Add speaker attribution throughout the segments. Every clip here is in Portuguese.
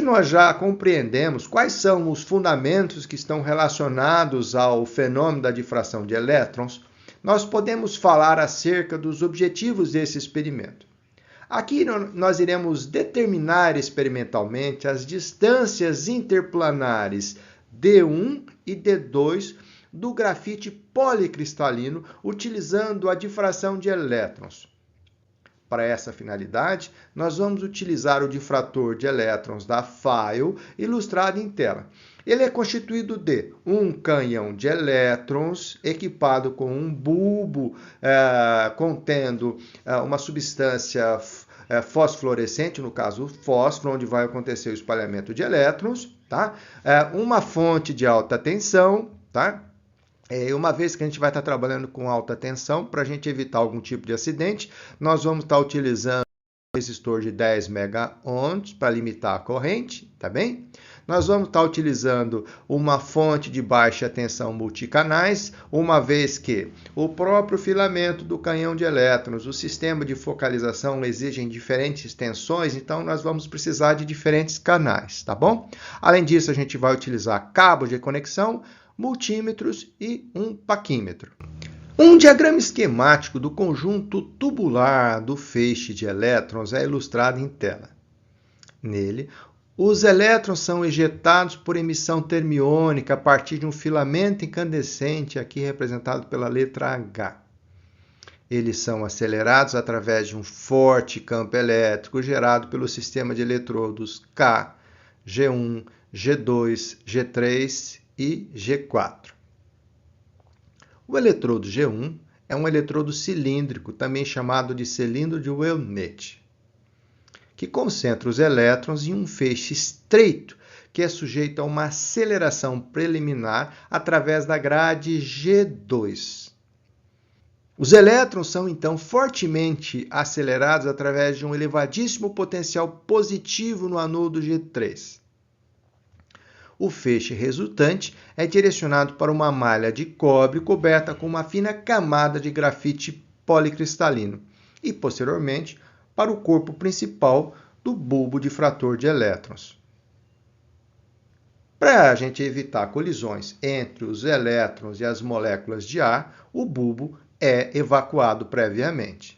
Speaker 1: nós já compreendemos quais são os fundamentos que estão relacionados ao fenômeno da difração de elétrons, nós podemos falar acerca dos objetivos desse experimento. Aqui nós iremos determinar experimentalmente as distâncias interplanares D1 e D2 do grafite policristalino utilizando a difração de elétrons. Para essa finalidade, nós vamos utilizar o difrator de elétrons da FAIL ilustrado em tela. Ele é constituído de um canhão de elétrons equipado com um bulbo contendo uma substância fosforescente, no caso o fósforo, onde vai acontecer o espalhamento de elétrons, tá? Uma fonte de alta tensão, tá? Uma vez que a gente vai estar trabalhando com alta tensão, para a gente evitar algum tipo de acidente, nós vamos estar utilizando um resistor de 10 megaohms para limitar a corrente, tá bem? Nós vamos estar utilizando uma fonte de baixa tensão multicanais, uma vez que o próprio filamento do canhão de elétrons, o sistema de focalização exigem diferentes tensões, então nós vamos precisar de diferentes canais, tá bom? Além disso, a gente vai utilizar cabos de conexão, multímetros e um paquímetro. Um diagrama esquemático do conjunto tubular do feixe de elétrons é ilustrado em tela. Nele, os elétrons são ejetados por emissão termiônica a partir de um filamento incandescente, aqui representado pela letra H. Eles são acelerados através de um forte campo elétrico gerado pelo sistema de eletrodos K, G1, G2, G3 e G4. O eletrodo G1 é um eletrodo cilíndrico, também chamado de cilindro de Weillet, que concentra os elétrons em um feixe estreito, que é sujeito a uma aceleração preliminar através da grade G2. Os elétrons são, então, fortemente acelerados através de um elevadíssimo potencial positivo no anodo G3. O feixe resultante é direcionado para uma malha de cobre coberta com uma fina camada de grafite policristalino e, posteriormente, para o corpo principal do bulbo difrator de elétrons. Para a gente evitar colisões entre os elétrons e as moléculas de ar, o bulbo é evacuado previamente.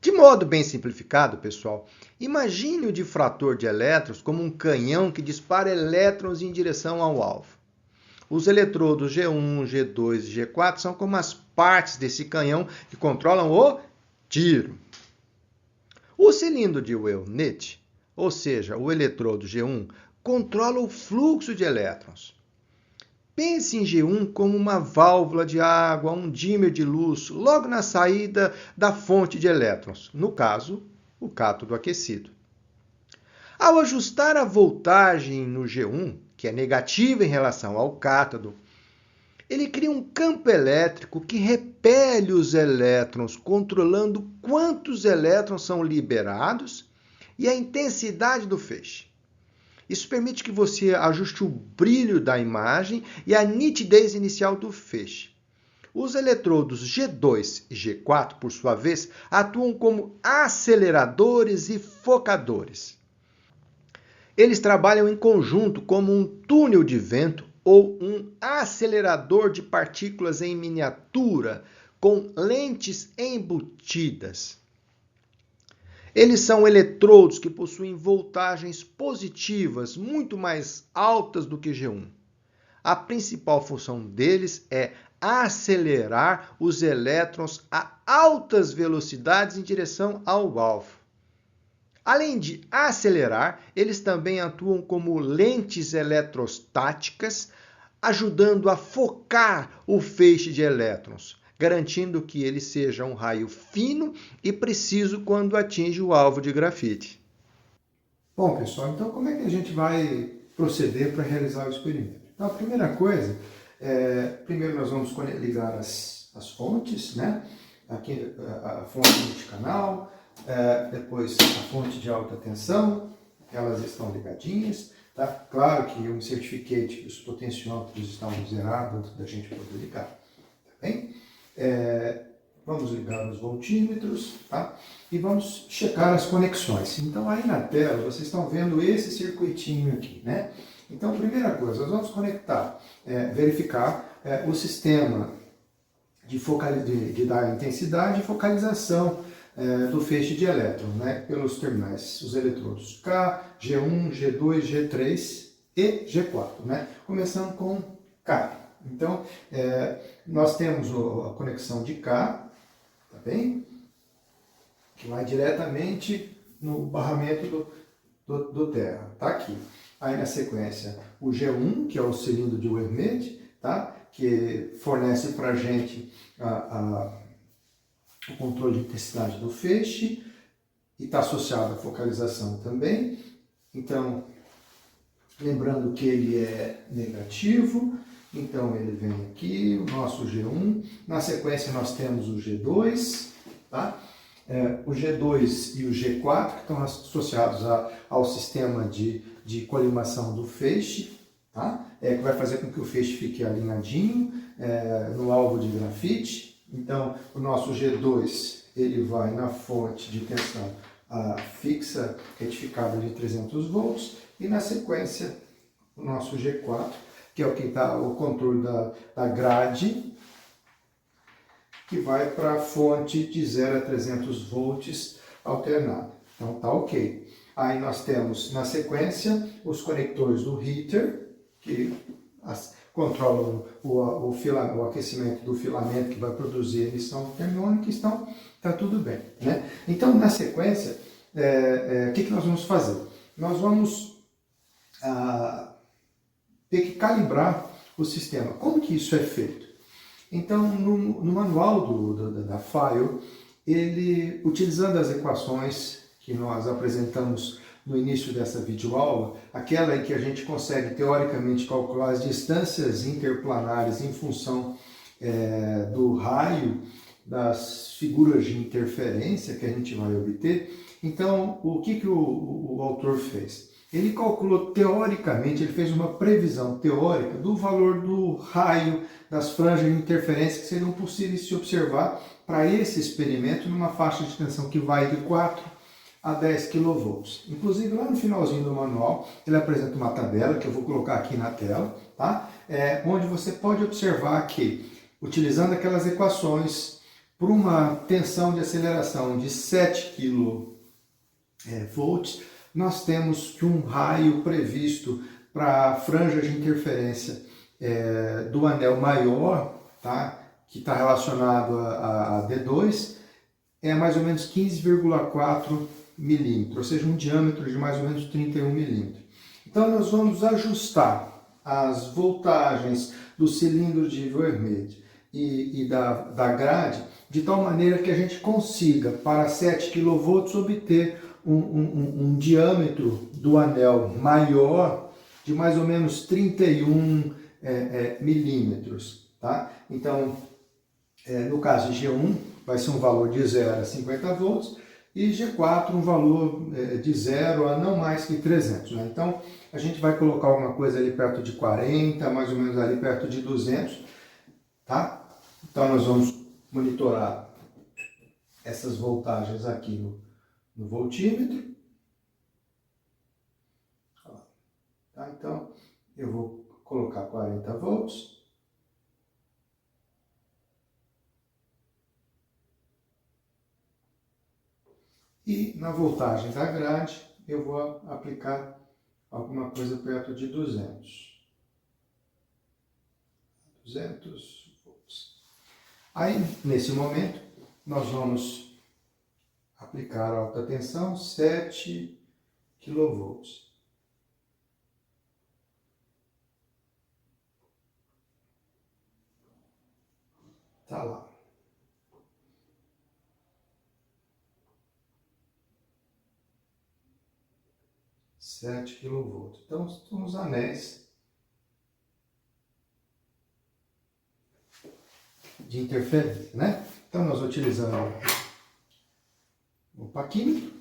Speaker 1: De modo bem simplificado, pessoal, imagine o difrator de elétrons como um canhão que dispara elétrons em direção ao alvo. Os eletrodos G1, G2 e G4 são como as partes desse canhão que controlam o tiro. O cilindro de Weillet, ou seja, o eletrodo G1, controla o fluxo de elétrons. Pense em G1 como uma válvula de água, um dimmer de luz, logo na saída da fonte de elétrons, no caso, o cátodo aquecido. Ao ajustar a voltagem no G1, que é negativa em relação ao cátodo, ele cria um campo elétrico que repele os elétrons, controlando quantos elétrons são liberados e a intensidade do feixe. Isso permite que você ajuste o brilho da imagem e a nitidez inicial do feixe. Os eletrodos G2 e G4, por sua vez, atuam como aceleradores e focadores. Eles trabalham em conjunto como um túnel de vento ou um acelerador de partículas em miniatura com lentes embutidas. Eles são eletrodos que possuem voltagens positivas muito mais altas do que G1. A principal função deles é acelerar os elétrons a altas velocidades em direção ao alvo. Além de acelerar, eles também atuam como lentes eletrostáticas, ajudando a focar o feixe de elétrons, garantindo que ele seja um raio fino e preciso quando atinge o alvo de grafite.
Speaker 2: Bom, pessoal, então como é que a gente vai proceder para realizar o experimento? Então, a primeira coisa, primeiro nós vamos ligar as fontes, né? Aqui a fonte multicanal, depois a fonte de alta tensão, elas estão ligadinhas. Tá? Claro que eu me certifiquei de que os potenciômetros estão zerados antes da gente poder ligar. Tá bem? Vamos ligar os voltímetros, tá? E vamos checar as conexões. Então aí na tela vocês estão vendo esse circuitinho aqui, né? Então, primeira coisa, nós vamos conectar, verificar o sistema de dar intensidade e focalização do feixe de elétrons, né? Pelos terminais, os eletrodos K, G1, G2, G3 e G4, né? Começando com K. Então, nós temos a conexão de K, tá bem? Que vai diretamente no barramento do terra, tá aqui. Aí na sequência o G1, que é o cilindro de Wermeidt, tá? Que fornece para a gente o controle de intensidade do feixe e está associado à focalização também. Então, lembrando que ele é negativo, então ele vem aqui, o nosso G1. Na sequência nós temos o G2, tá? O G2 e o G4, que estão associados ao sistema de colimação do feixe, tá? Que vai fazer com que o feixe fique alinhadinho no alvo de grafite. Então, o nosso G2 ele vai na fonte de tensão fixa retificada de 300 volts e na sequência o nosso G4, que é o que está o controle da grade, que vai para a fonte de 0 a 300 volts alternada. Então tá ok. Aí nós temos na sequência os conectores do heater, que controlam o aquecimento do filamento que vai produzir emissão termônica, então tá tudo bem, né? Então na sequência, o que nós vamos fazer? Nós vamos ter que calibrar o sistema. Como que isso é feito? Então, no manual da FIRE, ele, utilizando as equações que nós apresentamos no início dessa videoaula, aquela em que a gente consegue teoricamente calcular as distâncias interplanares em função do raio das figuras de interferência que a gente vai obter. Então, o que o autor fez? Ele calculou teoricamente, ele fez uma previsão teórica do valor do raio das franjas de interferência que seriam possíveis de se observar para esse experimento numa faixa de tensão que vai de 4 a 10 kV. Inclusive, lá no finalzinho do manual, ele apresenta uma tabela que eu vou colocar aqui na tela, tá? Onde você pode observar que, utilizando aquelas equações, por uma tensão de aceleração de 7 kV, nós temos que um raio previsto para a franja de interferência do anel maior, tá? Que está relacionado a D2, é mais ou menos 15,4 milímetros, ou seja, um diâmetro de mais ou menos 31 milímetros. Então nós vamos ajustar as voltagens do cilindro de Wermeidt e da grade de tal maneira que a gente consiga, para 7 kV, obter um diâmetro do anel maior de mais ou menos 31 milímetros, tá? Então, no caso de G1, vai ser um valor de 0 a 50 volts e G4 um valor de 0 a não mais que 300. Né? Então, a gente vai colocar alguma coisa ali perto de 40, mais ou menos ali perto de 200, tá? Então, nós vamos monitorar essas voltagens aqui no voltímetro. Tá? Então, eu vou colocar 40 volts. E na voltagem da grade, eu vou aplicar alguma coisa perto de 200. 200 volts. Aí, nesse momento, nós vamos aplicar alta tensão, 7 kV. Tá lá. Sete kV. Então, são os anéis de interferência, né? Então, nós utilizamos o paquímetro.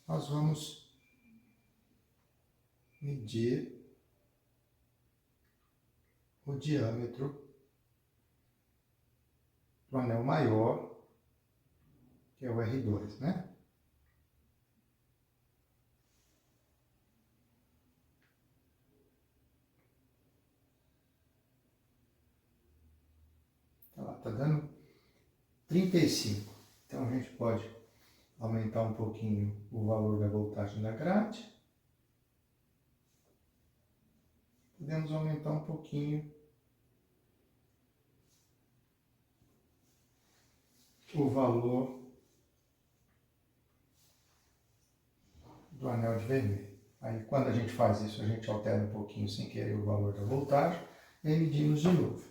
Speaker 2: Nós vamos medir medir o diâmetro do anel maior, que é o R2, né? Tá dando 35. Então a gente pode aumentar um pouquinho o valor da voltagem da grade. Podemos aumentar um pouquinho o valor do anel de vermelho. Aí quando a gente faz isso, a gente altera um pouquinho sem querer o valor da voltagem e aí medimos de novo.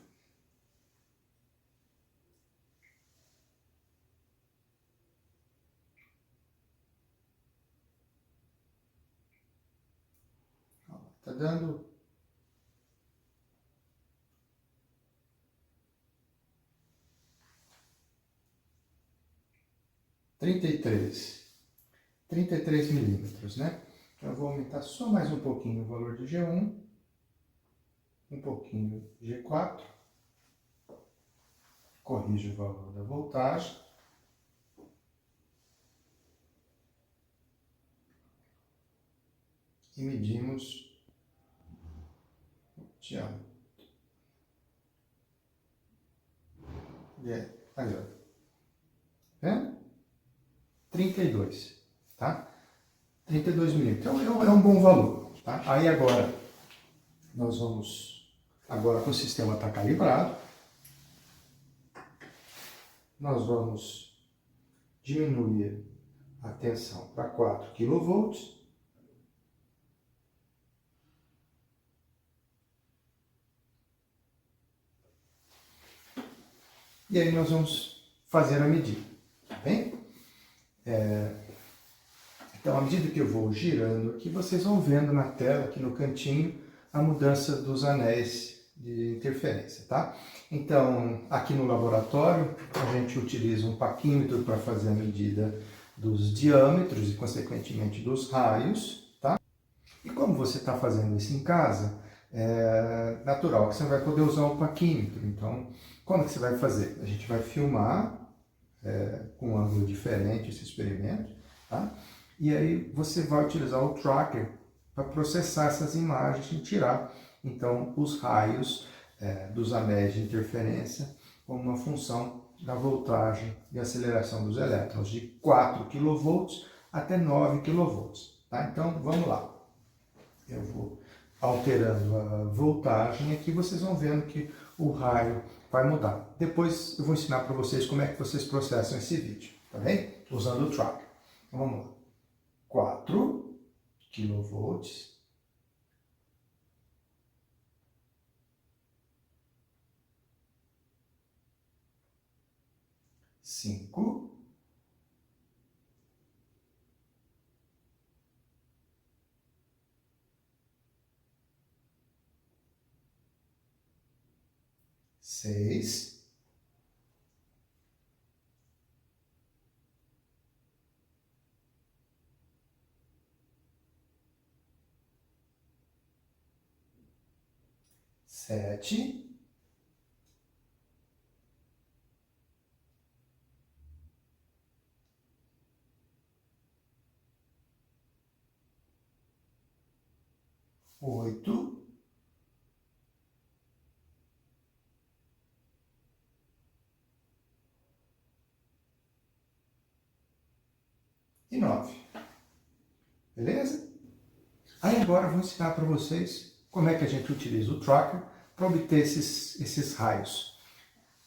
Speaker 2: Está dando 33 milímetros, né? Eu vou aumentar só mais um pouquinho o valor de G1, um pouquinho de G4, corrijo o valor da voltagem, e medimos o diâmetro. Aí, ó. Vendo? 32, tá? 32 milímetros. Então é um bom valor, tá? Aí agora, nós vamos, agora que o sistema está calibrado, nós vamos diminuir a tensão para 4 kV. E aí nós vamos fazer a medida, tá bem? Então, à medida que eu vou girando aqui, vocês vão vendo na tela, aqui no cantinho, a mudança dos anéis de interferência, tá? Então, aqui no laboratório, a gente utiliza um paquímetro para fazer a medida dos diâmetros e, consequentemente, dos raios, tá? E como você está fazendo isso em casa, é natural que você vai poder usar um paquímetro. Então, como que você vai fazer? A gente vai filmar com um ângulo diferente esse experimento, tá? E aí você vai utilizar o tracker para processar essas imagens e tirar, então, os raios dos anéis de interferência como uma função da voltagem e aceleração dos elétrons, de 4 kV até 9 kV. Tá? Então, vamos lá. Eu vou alterando a voltagem aqui, vocês vão vendo que o raio vai mudar. Depois eu vou ensinar para vocês como é que vocês processam esse vídeo, tá bem? Usando o tracker. Então, vamos lá. 4 kV, 5, 6, 7, 8, 9. Beleza? Aí agora eu vou ensinar para vocês como é que a gente utiliza o tracker para obter esses raios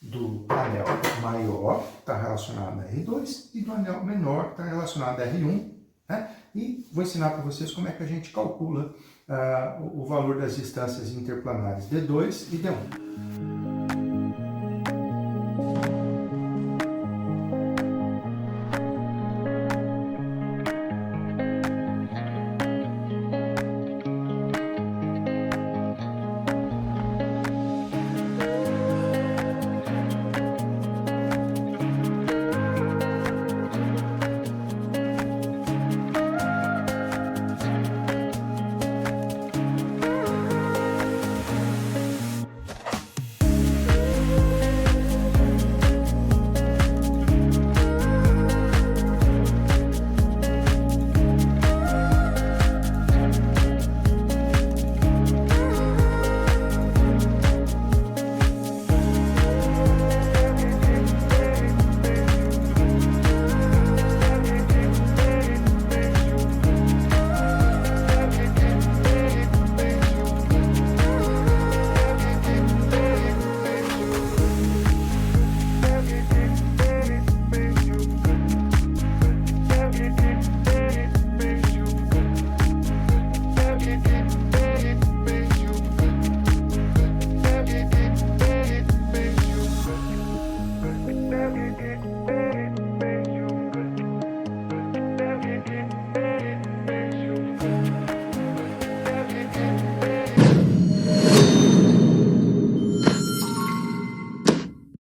Speaker 2: do anel maior, que está relacionado a R2, e do anel menor, que está relacionado a R1. Né? E vou ensinar para vocês como é que a gente calcula o valor das distâncias interplanares D2 e D1.